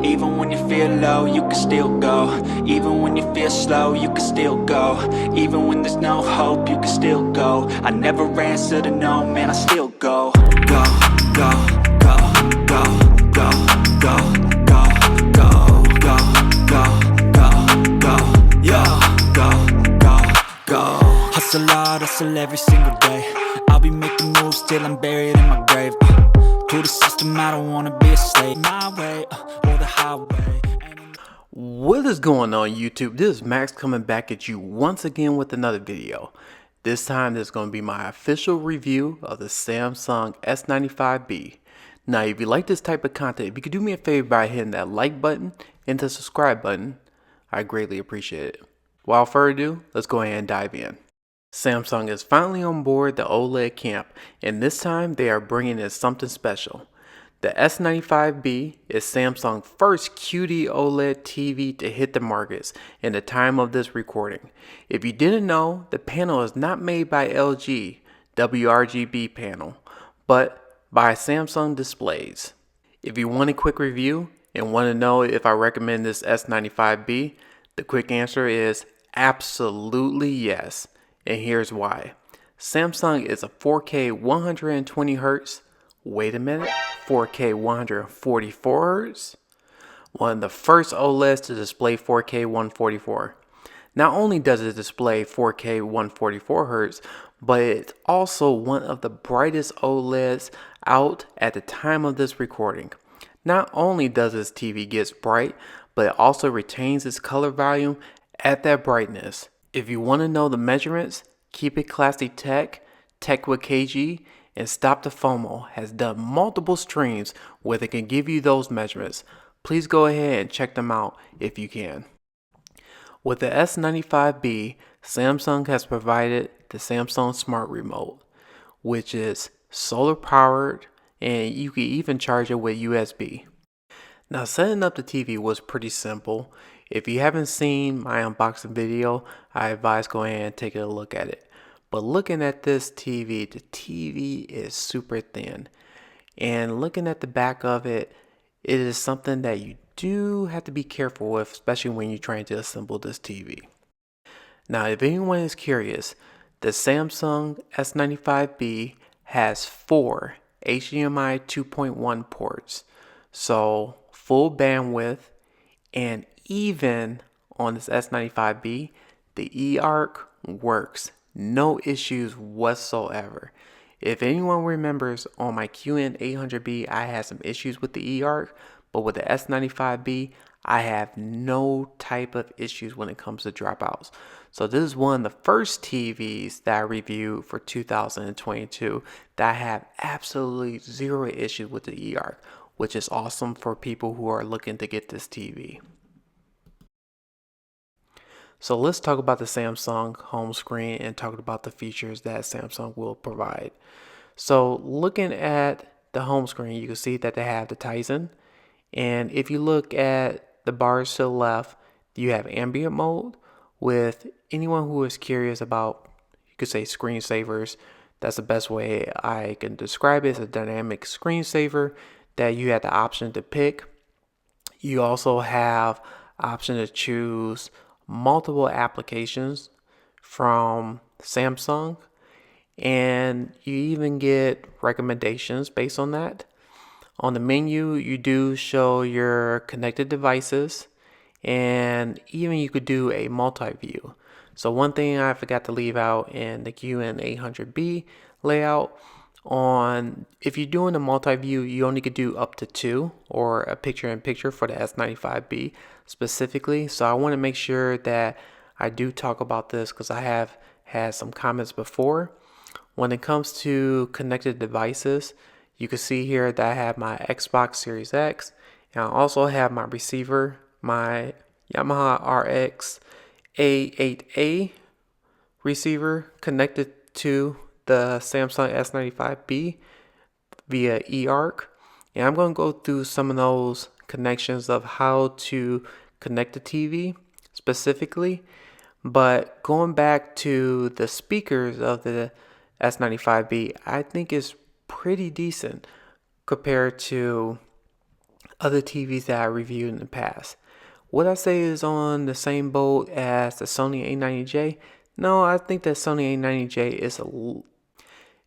Even when you feel low, you can still go. Even when you feel slow, you can still go. Even when there's no hope, you can still go. I never answer to no, man, I still go. Go, go, go, go, go, go, go, go, go, go, go, go, yo, go, go, go. Hustle hard, hustle every single day. I'll be making moves till I'm buried in my grave. To the system, I don't wanna be a slave. My way, or the highway. What is going on YouTube? This is Max coming back at you once again with another video. This time there's going to be my official review of the Samsung S95B. Now if you like this type of content, if you could do me a favor by hitting that like button and the subscribe button, I greatly appreciate it. Without further ado, let's go ahead and dive in. Samsung is finally on board the OLED camp, and this time they are bringing in something special. The S95B is Samsung's first QD-OLED TV to hit the markets in the time of this recording. If you didn't know, the panel is not made by LG, WRGB panel, but by Samsung Displays. If you want a quick review and want to know if I recommend this S95B, the quick answer is absolutely yes, and here's why. Samsung is a 4K 120Hz. Wait a minute, 4K 144Hz? One of the first OLEDs to display 4K 144. Not only does it display 4K 144Hz, but it's also one of the brightest OLEDs out at the time of this recording. Not only does this TV get bright, but it also retains its color volume at that brightness. If you want to know the measurements, Keep It Classy Tech with KG, and Stop the FOMO has done multiple streams where they can give you those measurements. Please go ahead and check them out if you can. With the S95B, Samsung has provided the Samsung Smart Remote, which is solar powered and you can even charge it with USB. Now setting up the TV was pretty simple. If you haven't seen my unboxing video, I advise going ahead and taking a look at it. But looking at this TV, the TV is super thin. And looking at the back of it, it is something that you do have to be careful with, especially when you're trying to assemble this TV. Now, if anyone is curious, the Samsung S95B has 4 HDMI 2.1 ports. So full bandwidth, and even on this S95B, the eARC works. No issues whatsoever. If anyone remembers, on my QN800B, I had some issues with the eARC, but with the S95B, I have no type of issues when it comes to dropouts. So this is one of the first TVs that I reviewed for 2022 that I have absolutely zero issues with the eARC, which is awesome for people who are looking to get this TV. So let's talk about the Samsung home screen and talk about the features that Samsung will provide. So looking at the home screen, you can see that they have the Tizen. And if you look at the bars to the left, you have ambient mode. With anyone who is curious about, you could say, screensavers, that's the best way I can describe it. It's a dynamic screensaver that you have the option to pick. You also have option to choose multiple applications from Samsung, and you even get recommendations based on that. On the menu, you do show your connected devices, and even you could do a multi-view. So one thing I forgot to leave out in the QN800B layout, if you're doing a multi-view, you only could do up to 2, or a picture-in-picture for the S95B specifically. So I want to make sure that I do talk about this because I have had some comments before. When it comes to connected devices, you can see here that I have my Xbox Series X, and I also have my receiver, my Yamaha RX A8A receiver connected to the Samsung S95B via eARC. And I'm going to go through some of those connections of how to connect the TV specifically. But going back to the speakers of the S95B, I think is pretty decent compared to other TVs that I reviewed in the past. Would I say is on the same boat as the Sony A90J? No, I think that Sony A90J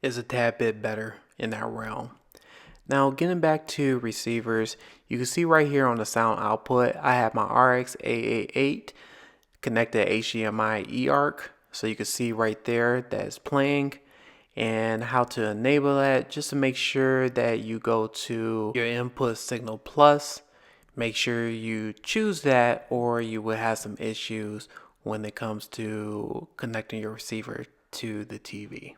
is a tad bit better in that realm. Now, getting back to receivers, you can see right here on the sound output, I have my RX A88 connected HDMI eARC. So you can see right there that it's playing, and how to enable that. Just to make sure that you go to your input signal plus, make sure you choose that, or you will have some issues when it comes to connecting your receiver to the TV.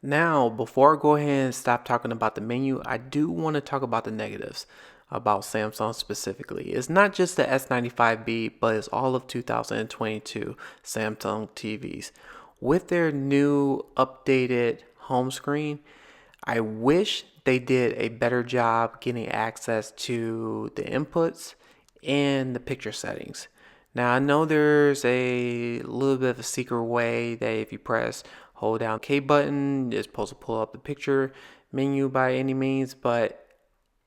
Now, before I go ahead and stop talking about the menu, I do want to talk about the negatives about Samsung specifically. It's not just the S95B, but it's all of 2022 Samsung TVs. With their new updated home screen, I wish they did a better job getting access to the inputs and the picture settings. Now, I know there's a little bit of a secret way that if you hold down K button, it's supposed to pull up the picture menu by any means, but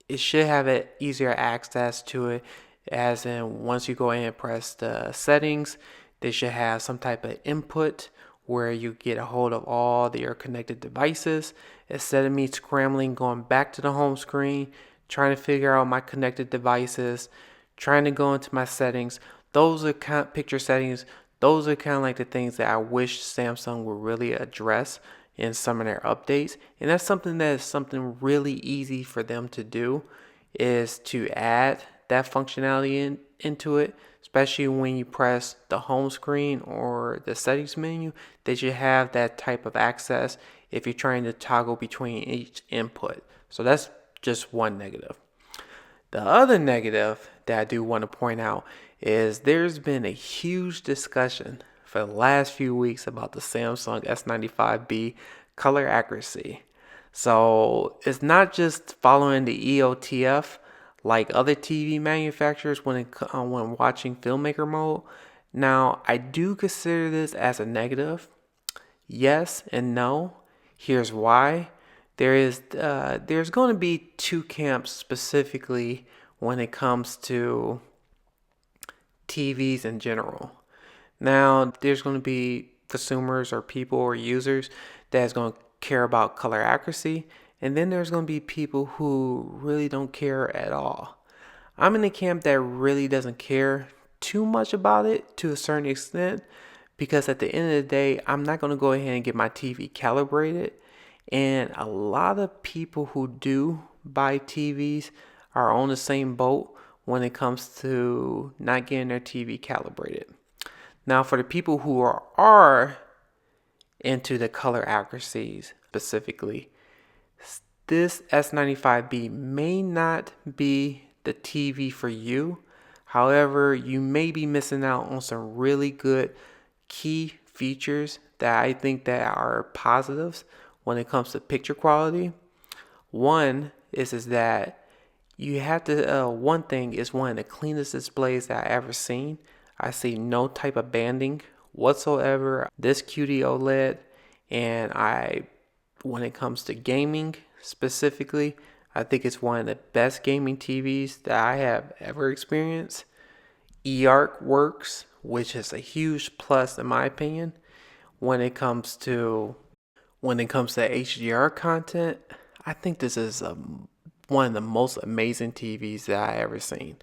it should have an easier access to it, as in once you go in and press the settings, they should have some type of input where you get a hold of all your connected devices, instead of me scrambling going back to the home screen, trying to figure out my connected devices, trying to go into my settings. Those are kind of picture settings. Those are kind of like the things that I wish Samsung would really address in some of their updates. And that's something really easy for them to do, is to add that functionality into it, especially when you press the home screen or the settings menu. They should have that type of access if you're trying to toggle between each input. So that's just one negative. The other negative that I do want to point out is there's been a huge discussion for the last few weeks about the Samsung S95B color accuracy. So it's not just following the EOTF like other TV manufacturers when watching filmmaker mode. Now, I do consider this as a negative. Yes and no. Here's why. There's going to be two camps specifically when it comes to TVs in general. Now, there's going to be consumers or people or users that's going to care about color accuracy, and then there's going to be people who really don't care at all. I'm in the camp that really doesn't care too much about it to a certain extent, because at the end of the day, I'm not going to go ahead and get my TV calibrated. And a lot of people who do buy TVs are on the same boat when it comes to not getting their TV calibrated. Now, for the people who are into the color accuracies specifically, this S95B may not be the TV for you. However, you may be missing out on some really good key features that I think that are positives when it comes to picture quality. One is that you have to, one thing is one of the cleanest displays that I've ever seen. I see no type of banding whatsoever. This QD-OLED, and when it comes to gaming specifically, I think it's one of the best gaming TVs that I have ever experienced. eARC works, which is a huge plus in my opinion. When it comes to HDR content, I think this is one of the most amazing TVs that I ever seen.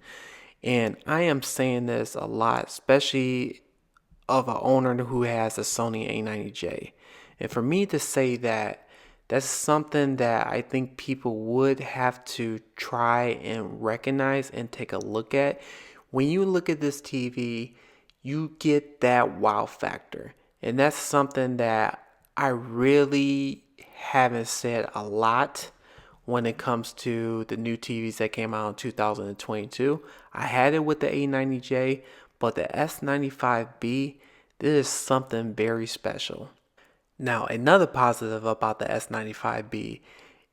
And I am saying this a lot, especially of an owner who has a Sony A90J. And for me to say that, that's something that I think people would have to try and recognize and take a look at. When you look at this TV, you get that wow factor. And that's something that I really haven't said a lot when it comes to the new TVs that came out in 2022. I had it with the A90J, but the S95B, this is something very special. Now, another positive about the S95B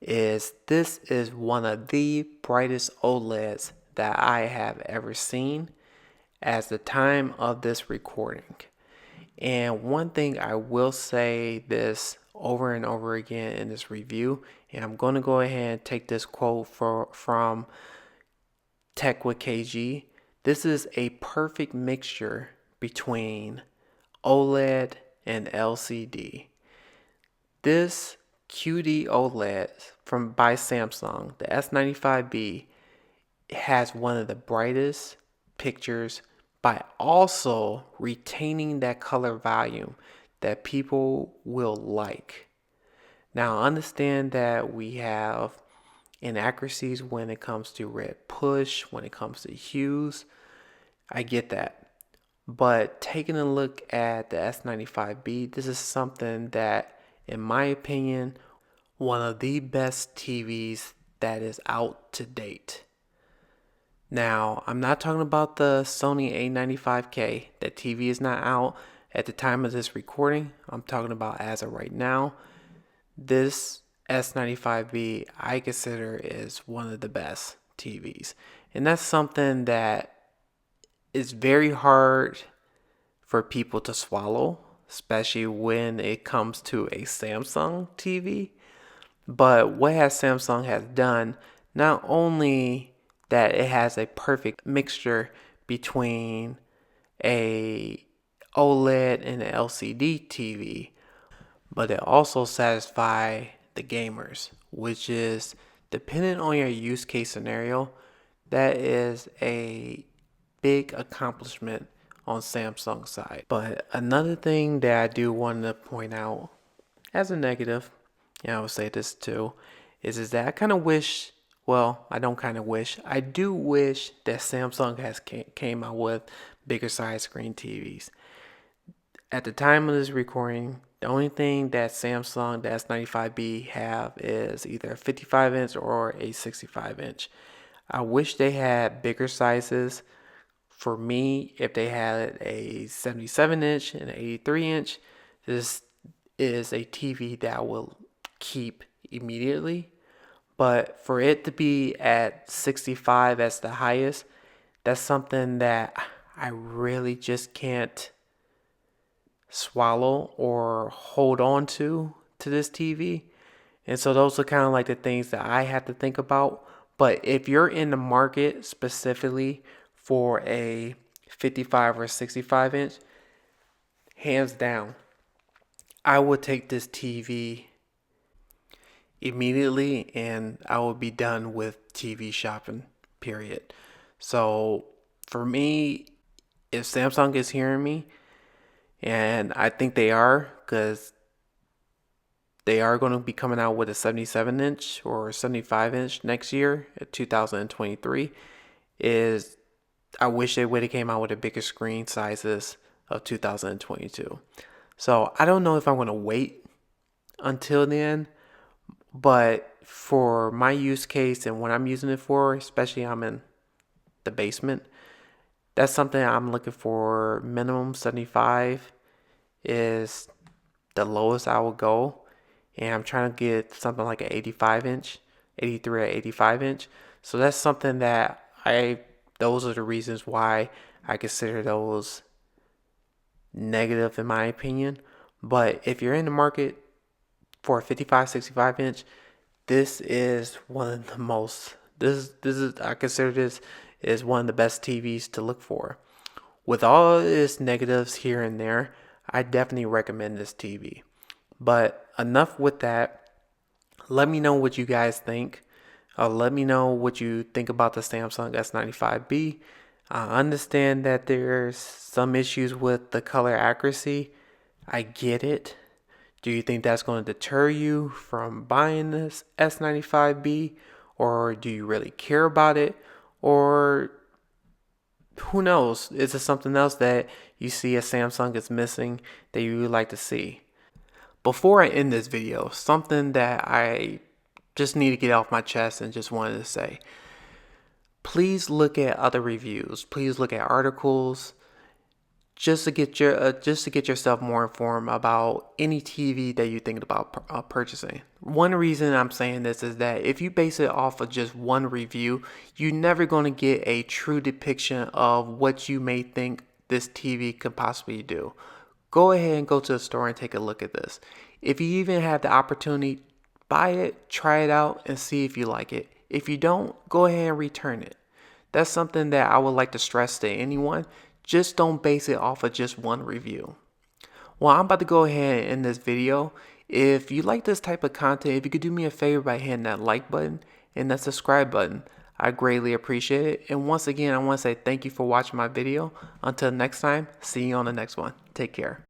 is this is one of the brightest OLEDs that I have ever seen at the time of this recording. And one thing I will say, this over and over again in this review, and I'm going to go ahead and take this quote from Tech with KG. This is a perfect mixture between OLED and LCD. This QD OLED by Samsung, the S95B, has one of the brightest pictures by also retaining that color volume that people will like. Now, understand that we have inaccuracies when it comes to red push, when it comes to hues. I get that. But taking a look at the S95B, this is something that, in my opinion, one of the best TVs that is out to date. Now, I'm not talking about the Sony A95K. That TV is not out at the time of this recording. I'm talking about as of right now. This S95B I consider is one of the best TVs. And that's something that is very hard for people to swallow, especially when it comes to a Samsung TV. But what Samsung has done, not only that it has a perfect mixture between a OLED and an LCD TV, but it also satisfies the gamers, which is depending on your use case scenario, that is a big accomplishment on Samsung's side. But another thing that I do want to point out as a negative, I would say this too, is that I kind of wish, well, I don't kind of wish, I do wish that Samsung has came out with bigger size screen TVs. At the time of this recording, the only thing that Samsung, the S95B have is either a 55 inch or a 65 inch. I wish they had bigger sizes. For me, if they had a 77 inch and an 83 inch, this is a TV that I will keep immediately. But for it to be at 65 as the highest, that's something that I really just can't swallow or hold on to this TV. And so those are kind of like the things that I have to think about. But if you're in the market specifically for a 55 or 65 inch, hands down, I would take this TV immediately and I would be done with TV shopping, period. So for me, if Samsung is hearing me, and I think they are, because they are going to be coming out with a 77 inch or 75 inch next year at 2023, is I wish they would have came out with a bigger screen sizes of 2022. So I don't know if I'm going to wait until then, but for my use case and what I'm using it for, especially I'm in the basement, that's something I'm looking for. Minimum 75 is the lowest I will go, and I'm trying to get something like an 85 inch, 83 or 85 inch. So that's something that those are the reasons why I consider those negative in my opinion. But if you're in the market for a 55, 65 inch, this is one of the most, this is, I consider this is one of the best TVs to look for. With all its negatives here and there, I definitely recommend this TV. But enough with that. Let me know what you guys think. Let me know what you think about the Samsung S95B. I understand that there's some issues with the color accuracy. I get it. Do you think that's going to deter you from buying this S95B? Or do you really care about it? Or who knows? Is it something else that you see a Samsung is missing that you would like to see? Before I end this video, something that I just need to get off my chest and just wanted to say. Please look at other reviews. Please look at articles just to get yourself more informed about any TV that you're thinking about purchasing. One reason I'm saying this is that if you base it off of just one review, you're never going to get a true depiction of what you may think this TV could possibly do. Go ahead and go to the store and take a look at this. If you even have the opportunity, buy it, try it out, and see if you like it. If you don't, go ahead and return it. That's something that I would like to stress to anyone. Just don't base it off of just one review. Well, I'm about to go ahead and end this video. If you like this type of content, if you could do me a favor by hitting that like button and that subscribe button, I greatly appreciate it. And once again, I want to say thank you for watching my video. Until next time, see you on the next one. Take care.